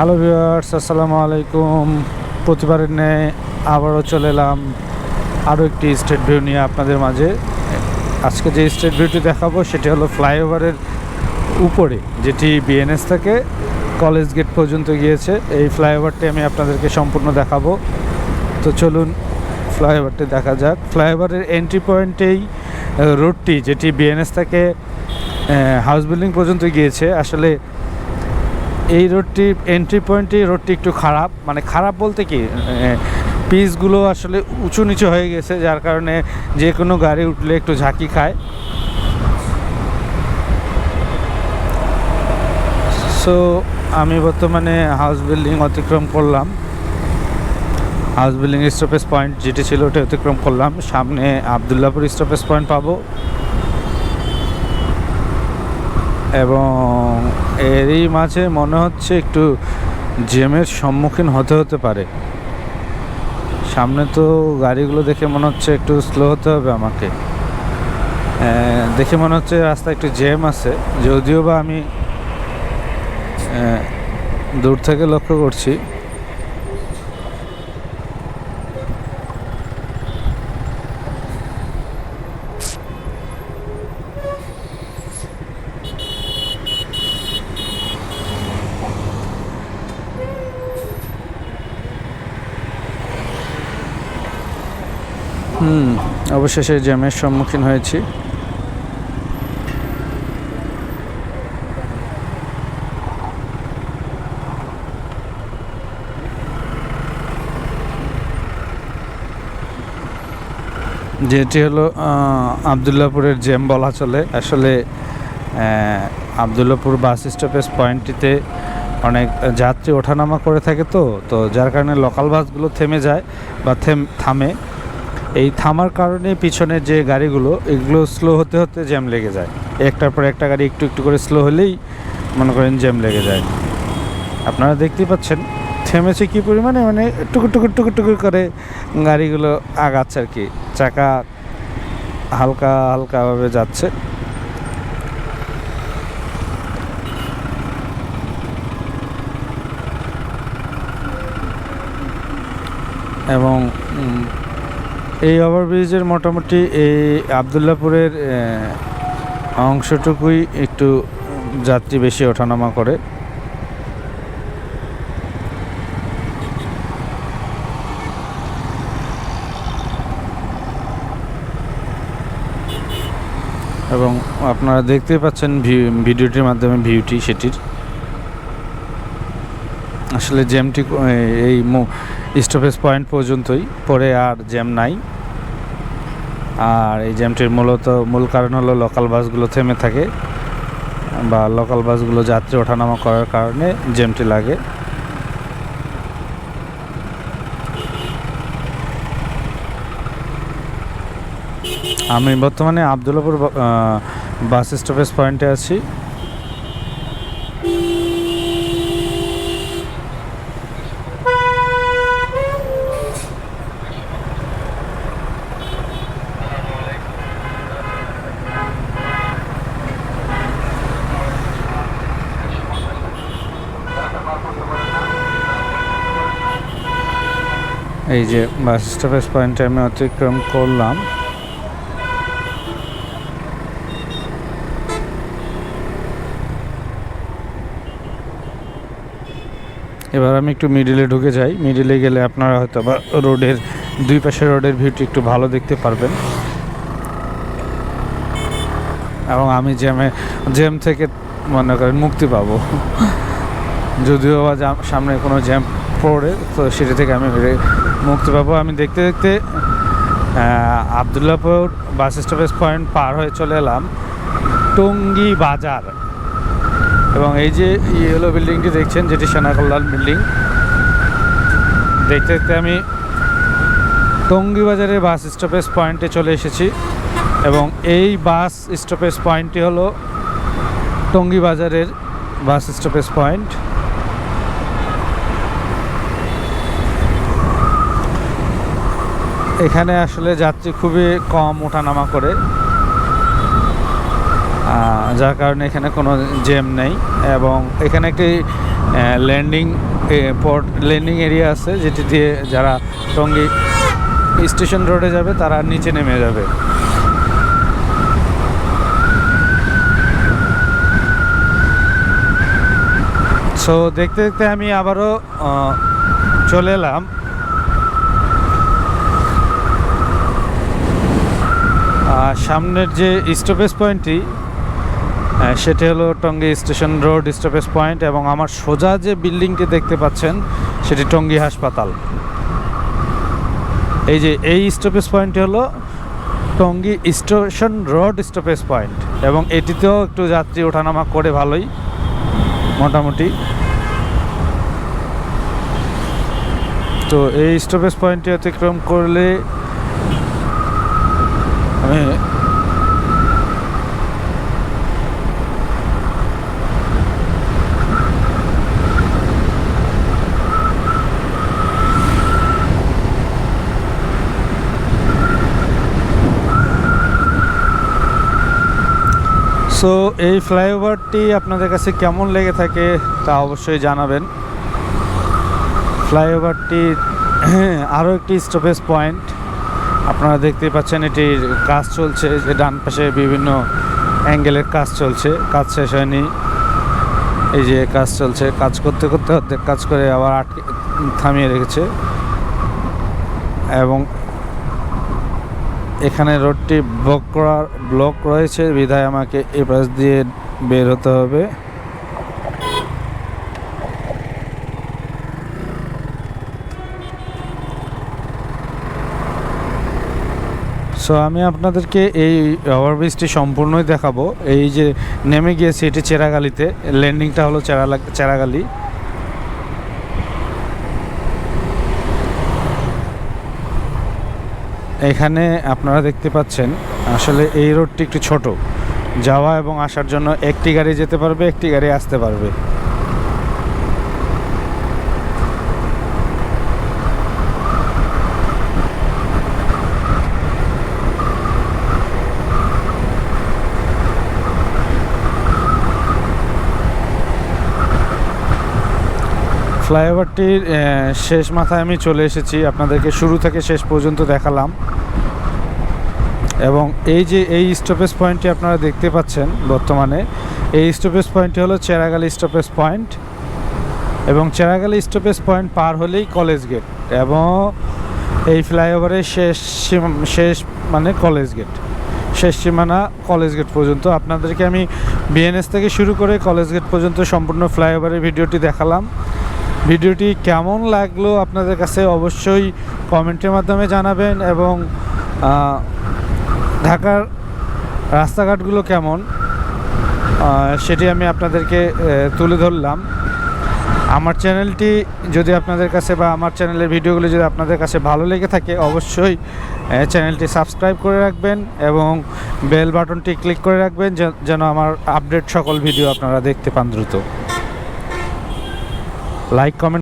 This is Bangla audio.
হ্যালো ভিউয়ার্স, আসসালামু আলাইকুম। প্রতিবারের ন্যায় আবারও চলে এলাম আরও একটি স্ট্রিট ভিউ নিয়ে আপনাদের মাঝে। আজকে যে স্ট্রিট ভিউটি দেখাবো সেটি হলো ফ্লাইওভারের উপরে, যেটি বিএনএস থেকে কলেজ গেট পর্যন্ত গিয়েছে। এই ফ্লাইওভারটি আমি আপনাদেরকে সম্পূর্ণ দেখাবো। তো চলুন ফ্লাইওভারটি দেখা যাক। ফ্লাইওভারের এন্ট্রি পয়েন্টেই রোডটি, যেটি বিএনএস থেকে হাউস বিল্ডিং পর্যন্ত গিয়েছে। আসলে এই রোডটি এন্ট্রি পয়েন্টে রোডটি একটু খারাপ, মানে খারাপ বলতে কি, পিচগুলো আসলে উঁচু নিচু হয়ে গেছে, যার কারণে যে কোনো গাড়ি উঠলে একটু ঝাঁকি খায়। সো আমি বর্তমানে হাউস বিল্ডিং অতিক্রম করলাম। হাউস বিল্ডিং স্টপেজ পয়েন্ট যেটি ছিল ওটা অতিক্রম করলাম। সামনে আবদুল্লাপুর স্টপেজ পয়েন্ট পাবো এবং এরই মাঝে মনে হচ্ছে একটু জ্যামের সম্মুখীন হতে পারে। সামনে তো গাড়িগুলো দেখে মনে হচ্ছে একটু স্লো হতে হবে আমাকে। দেখে মনে হচ্ছে রাস্তা একটু জ্যাম আছে, যদিও বা আমি দূর থেকে লক্ষ্য করছি। অবশেষে জ্যামের সম্মুখীন হয়েছি। যেটি হলো আবদুল্লাপুরের জ্যাম বলা চলে। আসলে আবদুল্লাপুর বাস স্টপেজ পয়েন্টটিতে অনেক যাত্রী ওঠানামা করে থাকে, তো যার কারণে লোকাল বাসগুলো থেমে যায় বা থামে। এই থামার কারণে পিছনের যে গাড়িগুলো, এগুলো স্লো হতে জ্যাম লেগে যায়। একটার পর একটা গাড়ি একটু একটু করে স্লো হলেই মনে করেন জ্যাম লেগে যায়। আপনারা দেখতেই পাচ্ছেন থেমেছে কি পরিমাণে, মানে টুকুর টুকুর টুকুর টুকুর করে গাড়িগুলো আগাচ্ছে আর কি, চাকা হালকা হালকাভাবে যাচ্ছে। এবং এই ওভারব্রিজের মোটামুটি এই আবদুল্লাপুরের অংশটুকুই একটু যাত্রী বেশি ওঠানামা করে। এবং আপনারা দেখতেই পাচ্ছেন ভিডিওটির মাধ্যমে ভিউটি সেটির। আসলে জ্যামটি এই স্টপেজ পয়েন্ট পর্যন্তই, পরে আর জ্যাম নাই। আর এই জ্যামটির মূল কারণ হলো লোকাল বাসগুলো থেমে থাকে বা লোকাল বাসগুলো যাত্রী ওঠানামা করার কারণে জ্যামটি লাগে। আমি বর্তমানে আবদুল্লাপুর বাস স্টপেজ পয়েন্টে আছি। এই যে বাস স্টপেজ পয়েন্টে আমি অতিক্রম করলাম। এবার আমি একটু মিডিলে ঢুকে যাই। মিডিলে গেলে আপনারা হয়তো বা রোডের দুই পাশে রোডের ভিউটি একটু ভালো দেখতে পারবেন। এবং আমি জ্যাম থেকে মনে করেন মুক্তি পাবো, যদিও বা সামনে কোনো জ্যাম পড়ে, তো সেটা থেকে আমি মুক্তি পাবো। আমি দেখতে দেখতে আবদুল্লাপুর বাস স্টপেজ পয়েন্ট পার হয়ে চলে এলাম টঙ্গী বাজার। এবং এই যে ইয়েলো বিল্ডিংটি দেখছেন, যেটি সেনা কল্যাণ বিল্ডিং, দেখতে দেখতে আমি টঙ্গী বাজারের বাস স্টপেজ পয়েন্টে চলে এসেছি। এবং এই বাস স্টপেজ পয়েন্টটি হলো টঙ্গী বাজারের বাস স্টপেজ পয়েন্ট। এখানে আসলে যাত্রী খুবই কম ওঠানামা করে। যার কারণে এখানে কোনো জ্যাম নেই। এবং এখানে একটি ল্যান্ডিং এরিয়া আছে, যেটি দিয়ে যারা টঙ্গী স্টেশন রোডে যাবে তারা নিচে নেমে যাবে। সো দেখতে দেখতে আমি আবারও চলে এলাম সামনের যে স্টপেজ পয়েন্টটি, সেটি হলো Tongi station road stoppage point. এবং আমার সোজা যে বিল্ডিংটি দেখতে পাচ্ছেন সেটি টঙ্গী হাসপাতাল। এই যে এই স্টপেজ পয়েন্টটি হলো Tongi station road stoppage point, এবং এটিতেও একটু যাত্রী ওঠানামা করে ভালোই মোটামুটি। তো এই স্টপেজ পয়েন্টটি অতিক্রম করলে আমি সো এই ফ্লাইওভারটি আপনাদের কাছে কেমন লেগে থাকে তা অবশ্যই জানাবেন। ফ্লাইওভারটি আরও একটি স্টপেজ পয়েন্ট আপনারা দেখতেই পাচ্ছেন, এটির কাজ চলছে। যে ডান পাশে বিভিন্ন অ্যাঙ্গেলের কাজ চলছে, কাজ শেষ হয়নি। এই যে কাজ চলছে, কাজ করতে করতে অর্ধেক কাজ করে আবার থামিয়ে রেখেছে। এবং এখানে রোডটি ব্লক রয়েছে, বিধায় আমাকে এ পাশ দিয়ে বের হতে হবে। সো আমি আপনাদেরকে এই ওভারব্রিজটি সম্পূর্ণই দেখাবো। এই যে নেমে গিয়েছি এটি চেরাগালিতে, ল্যান্ডিংটা হলো চেরাগালি। এখানে আপনারা দেখতে পাচ্ছেন আসলে এই রোডটি একটু ছোট, যাওয়া এবং আসার জন্য একটি গাড়ি যেতে পারবে, একটি গাড়ি আসতে পারবে। ফ্লাইওভারটির শেষ মাথায় আমি চলে এসেছি, আপনাদেরকে শুরু থেকে শেষ পর্যন্ত দেখালাম। এবং এই যে এই স্টপেজ পয়েন্টটি আপনারা দেখতে পাচ্ছেন বর্তমানে, এই স্টপেজ পয়েন্টটি হলো চেরাগালি স্টপেজ পয়েন্ট। এবং চেরাগালি স্টপেজ পয়েন্ট পার হলেই কলেজ গেট, এবং এই ফ্লাইওভারের শেষ মানে কলেজ গেট, শেষ সীমানা কলেজ গেট পর্যন্ত। আপনাদেরকে আমি বিএনএস থেকে শুরু করে কলেজ গেট পর্যন্ত সম্পূর্ণ ফ্লাইওভারের ভিডিওটি দেখালাম। ভিডিওটি কেমন লাগলো আপনাদের কাছে অবশ্যই কমেন্টের মাধ্যমে জানাবেন। এবং ঢাকার রাস্তাঘাটগুলো কেমন সেটি আমি আপনাদেরকে তুলে ধরলাম। আমার চ্যানেলটি যদি আপনাদের কাছে বা আমার চ্যানেলের ভিডিওগুলি যদি আপনাদের কাছে ভালো লেগে থাকে অবশ্যই চ্যানেলটি সাবস্ক্রাইব করে রাখবেন এবং বেল বাটনটি ক্লিক করে রাখবেন, যেন আমার আপডেট সকল ভিডিও আপনারা দেখতে পান দ্রুত। Like comment